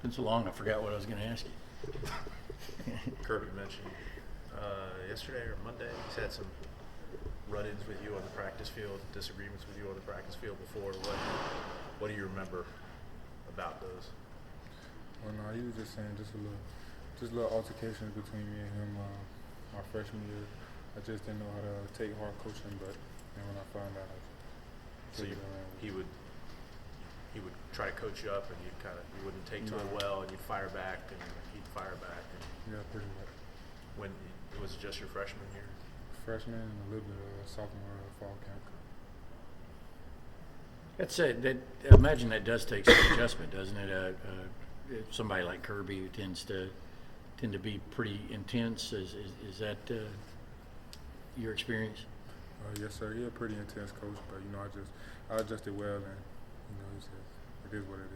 Been so long, I forgot what I was going to ask you. Kirby mentioned yesterday or Monday he's had some run-ins with you on the practice field, disagreements with you on the practice field before. What do you remember about those? Well, no, he was just saying just a little altercations between me and him my freshman year. I just didn't know how to take hard coaching, but when I found out, So he would try to coach you up, and you wouldn't take to it well, and you'd fire back, and he'd fire back. Yeah, pretty much. When was it just your freshman year? Freshman and a little bit of sophomore fall camp. I imagine that does take some adjustment, doesn't it? Somebody like Kirby who tend to be pretty intense. Is that your experience? Yes, sir. He's a pretty intense coach, but I adjusted well, and he said it is what it is.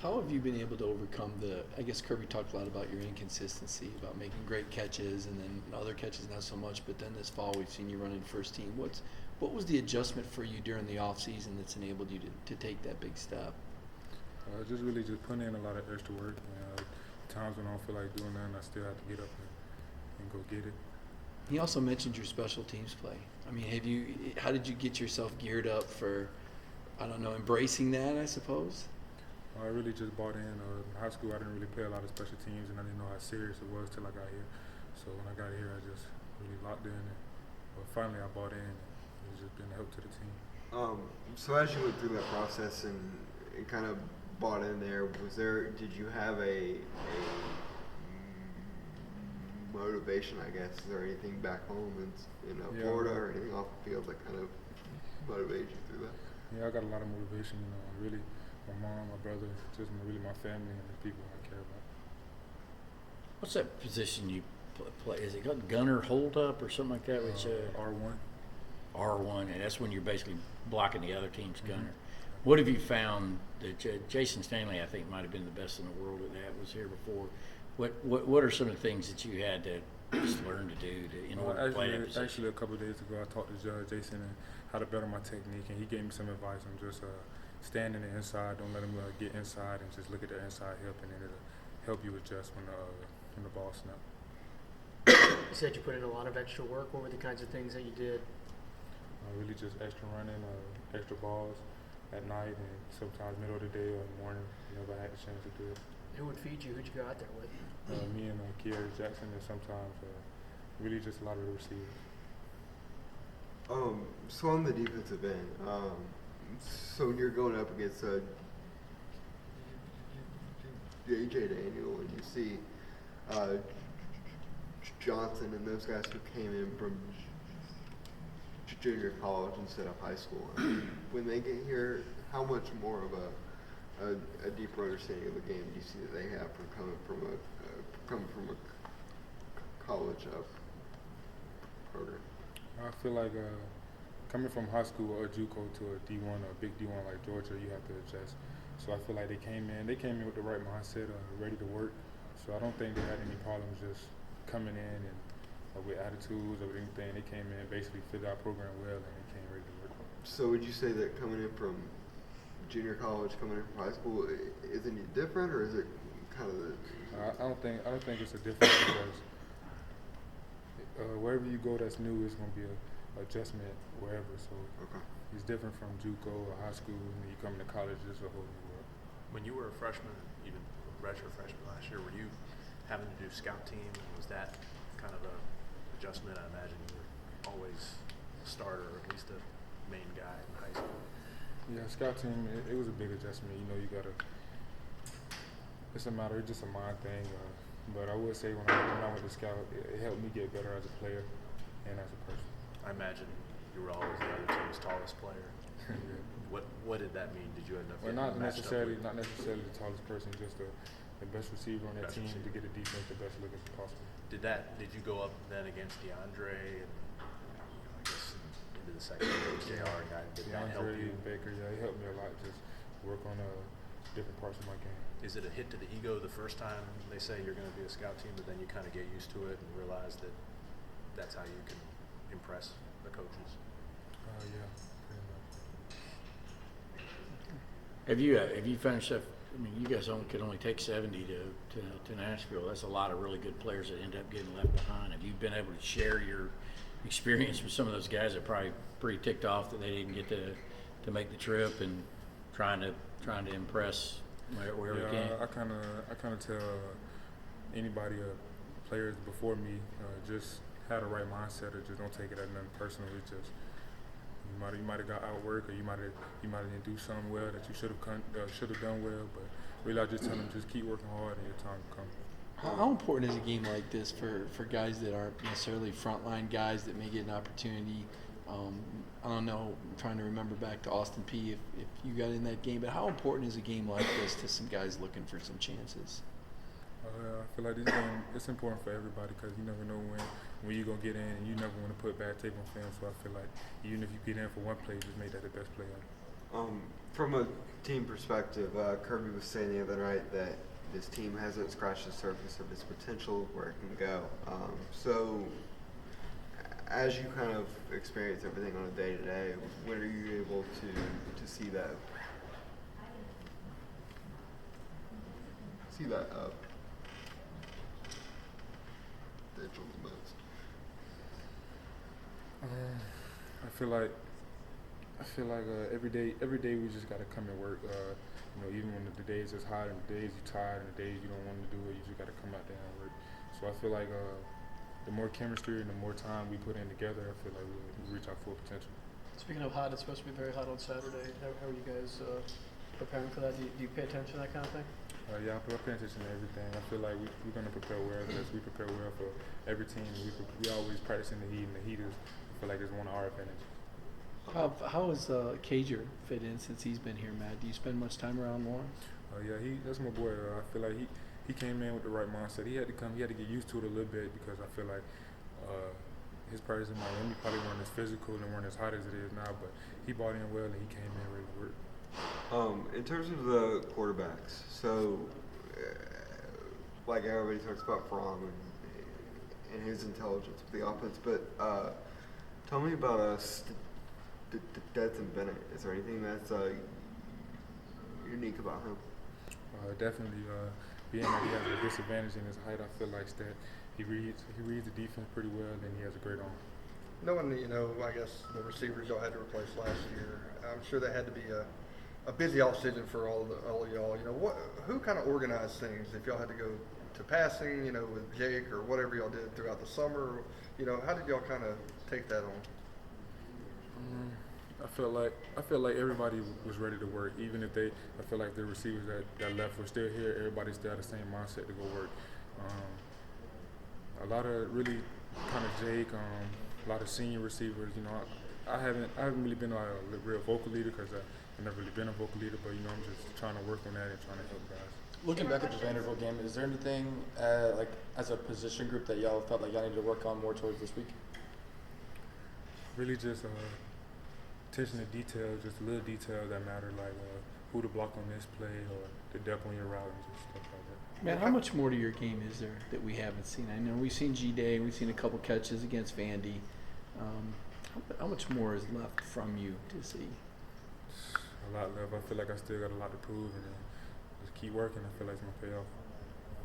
How have you been able to overcome I guess Kirby talked a lot about your inconsistency, about making great catches and then other catches not so much, but then this fall we've seen you running first team. What was the adjustment for you during the off season that's enabled you to take that big step? Just putting in a lot of extra work. Times when I don't feel like doing nothing, I still have to get up and go get it. He also mentioned your special teams play. I mean, how did you get yourself geared up for, I don't know, embracing that, I suppose? I really just bought in. In high school, I didn't really play a lot of special teams, and I didn't know how serious it was till I got here. So when I got here, I just really locked in. But finally, I bought in. And it's just been a help to the team. So as you went through that process and kind of bought in there, did you have a motivation, I guess? Is there anything back home in Florida or anything off the field that kind of motivated you through that? Yeah, I got a lot of motivation. Really, my mom, my brother, just really my family and the people I care about. What's that position you play? Is it called gunner hold up or something like that? Which R1. R1, and that's when you're basically blocking the other team's gunner. What have you found that Jason Stanley, I think, might have been the best in the world at that, was here before. What are some of the things that you had to just learn to do in order to play that position? Actually, a couple of days ago, I talked to Judge Jason and how to better my technique, and he gave me some advice on just stand in the inside, don't let him get inside, and just look at the inside hip, and then it'll help you adjust when the ball snaps. You said you put in a lot of extra work. What were the kinds of things that you did? Really just extra running, extra balls at night, and sometimes middle of the day or morning, whenever I had the chance to do it. Who would feed you? Who'd you go out there with? Me and Kiara Jackson, and sometimes really just a lot of the receivers. So on the defensive end, so when you're going up against J.J. Daniel and you see Johnson and those guys who came in from junior college instead of high school, when they get here, how much more of a deeper understanding of the game do you see that they have from coming from a college program? I feel like coming from high school or JUCO to a D1 or a big D1 like Georgia, you have to adjust. So I feel like they came in with the right mindset, ready to work. So I don't think they had any problems just coming in and with attitudes or with anything. They came in, basically fit our program well, and they came ready to work. So would you say that coming in from junior college, coming in from high school, is any different, or is it kind of the? I don't think it's a difference because wherever you go that's new, it's going to be an adjustment wherever. So it's different from JUCO or high school, and you come to college, it's a whole new world. When you were a freshman, even redshirt freshman last year, were you having to do scout team? Was that kind of a adjustment? I imagine you were always a starter, or at least a main guy in high school. Yeah, scout team, it was a big adjustment. You gotta. It's just a mind thing. But I would say when I went to scout, it helped me get better as a player and as a person. I imagine you were always the other team's tallest player. Yeah. What did that mean? Did you end up? Well, not necessarily the tallest person, just the best receiver on that team to get the defense the best look as possible. Did you go up then against DeAndre and I guess into the second year with JR guy? Did that help DeAndre you? and Baker, yeah, he helped me a lot. Just work on different parts of my game. Is it a hit to the ego the first time they say you're going to be a scout team, but then you kind of get used to it and realize that that's how you can impress the coaches? Yeah, pretty much. Have you finished up I mean, you guys could only take 70 to Nashville. That's a lot of really good players that end up getting left behind. Have you been able to share your experience with some of those guys that are probably pretty ticked off that they didn't get to make the trip and trying to impress wherever you can? I kind of tell anybody, players before me, just have the right mindset, or just don't take it as nothing personal. It's just you might have got outworked, or you might didn't do something well that you should have done well. But really, I just tell them just keep working hard, and your time will come. How important is a game like this for guys that aren't necessarily frontline guys that may get an opportunity? I don't know, I'm trying to remember back to Austin Peay if you got in that game, but how important is a game like this to some guys looking for some chances? I feel like this game, it's important for everybody because you never know when you're going to get in, and you never want to put bad tape on film. So I feel like even if you get in for one play, just make that the best play ever. From a team perspective, Kirby was saying the other night that this team hasn't scratched the surface of its potential, where it can go. So as you kind of experience everything on a day-to-day, when are you able to see that potential the most? I feel like every day we just gotta come and work. Even when the days is hot and the days you're tired and the days you don't want to do it, you just gotta come out there and work. So I feel like the more chemistry and the more time we put in together, I feel like we'll reach our full potential. Speaking of hot, it's supposed to be very hot on Saturday. How are you guys preparing for that? Do you pay attention to that kind of thing? Yeah, I'm paying attention to everything. I feel like we're going to prepare well because we prepare well for every team. We always practice in the heat, and the heat is, I feel like, is one of our advantages. How has Cager fit in since he's been here, Matt? Do you spend much time around Lawrence? Yeah, that's my boy. I feel like he came in with the right mindset. He had to get used to it a little bit because I feel like his practice in Miami probably weren't as physical and weren't as hot as it is now, but he bought in well and he came in ready to work. In terms of the quarterbacks, so like everybody talks about Fromm and his intelligence with the offense, but tell me about Stetson Bennett. Is there anything that's unique about him? Definitely, being that he has a disadvantage in his height, I feel like that he reads the defense pretty well, and he has a great arm. Knowing I guess the receivers y'all had to replace last year, I'm sure that had to be a busy offseason for all of y'all. Who kind of organized things? If y'all had to go to passing, with Jake or whatever y'all did throughout the summer, how did y'all kind of take that on? I feel like everybody was ready to work. Even if I feel like the receivers that left were still here. Everybody still had the same mindset to go work. A lot of really kind of Jake, a lot of senior receivers. I haven't really been a real vocal leader because I've never really been a vocal leader. But I'm just trying to work on that and trying to help guys. Looking back at the Vanderbilt game, is there anything like as a position group that y'all felt like y'all needed to work on more towards this week? Really just attention to detail, just little details that matter, like who to block on this play or the depth on your route and just stuff like that. Man, how much more to your game is there that we haven't seen? I know we've seen G-Day, we've seen a couple catches against Vandy. How much more is left from you to see? A lot left. I feel like I still got a lot to prove, and just keep working. I feel like it's gonna pay off.